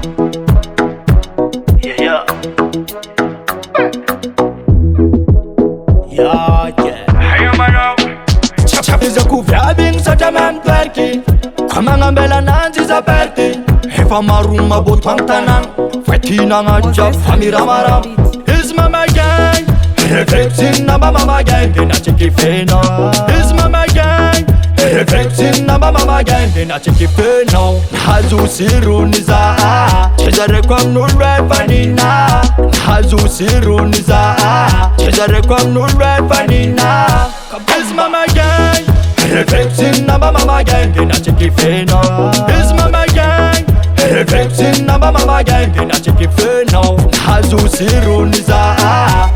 Yeah. Iza kuviavigny satria mamitoeriky Ka magnambela ananjy izy aperty Efa maromba maboto amin'ny tanagna Fa tinagna jiaby fa miramarama Izy mamagagny Reflexiny namba mamagagny De na tsy kifenao Izy mamagagny Reflexiny namba mamagagny De na tsy kifenao Nahazo sirony za Tsy zareko amin'olo efa nina Nahazo sirony za Tsy zareko amin'olo efa nina Izy mamagagny Reflexiny namba mamagagny De na tsy kifenao Izy mamagagny Reflexiny namba mamagagny De na tsy kifenao Nahazo sirony za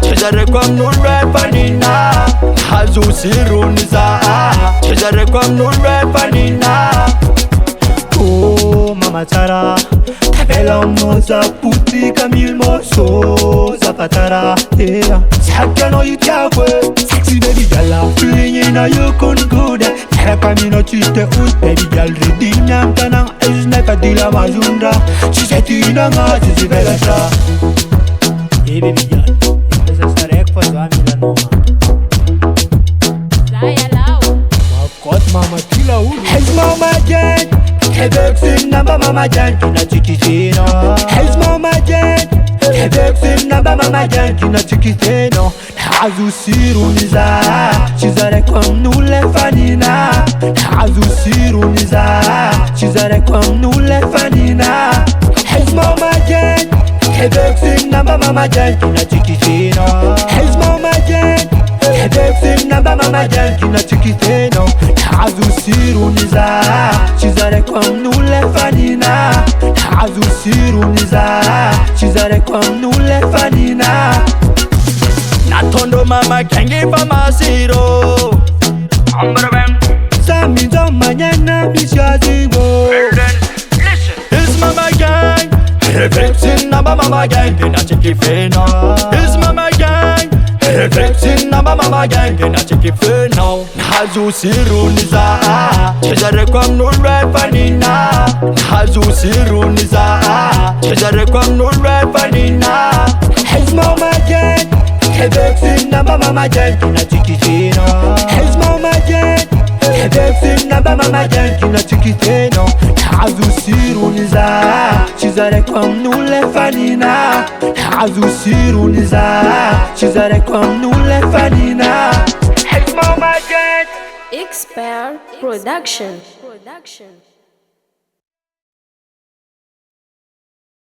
Tsy zareko amin'olo efa nina Nahazo sirony za Tsy zareko amin'olo efa nina Oh mama tsara Tavela moza putika mille morceaux Zapatara yeah Sakanao itiako Sexy baby girl Flignina you con good Teraka mino tsiste ut baby girl Ridina am tanang Izy nefa dila mazundra Tsy zay tinagna Zizi velatra Hey baby girl Esa sareko fa zah mila noma Zaya lao Makot mama tila ulu He's mama jen Reflexiny namba mamagagny De na tsy kifenao He's mama jen Reflexiny namba mamagagny De na tsy kifenao Nahazo sirony za Tsy zareko amin'olo efa nina Nahazo sirony za Tsy zareko amin'olo efa nina He's mama jen Reflexiny namba mamagagny De na tsy kifenao He's mama jen Reflexiny namba mamagagny De na tsy kifenao Nahazo sirony za Tsy zareko amin'olo efa nina Nahazo sirony za Tsy zareko amin'olo efa nina Natondo mamagagny efa masiro Saminjo manyana misy azy wo Izy mamagagny Reflexiny namba mamagagny De na tsy kifenao Izy mamagagny Reflexiny namba mamagagny De na tsy kifenao Nahazo sirony za Tsy zareko amin'olo efa nina Nahazo sirony za Tsy zareko amin'olo efa nina He's mama jen Reflexiny namba mamagagny De na tsy kifenao He's mama jen Reflexiny namba mamagagny De na tsy kifenao Nahazo sirony za Tsy zareko amin'olo efa nina Nahazo sirony za Tsy zareko amin'olo efa nina He's mama jen Expert Production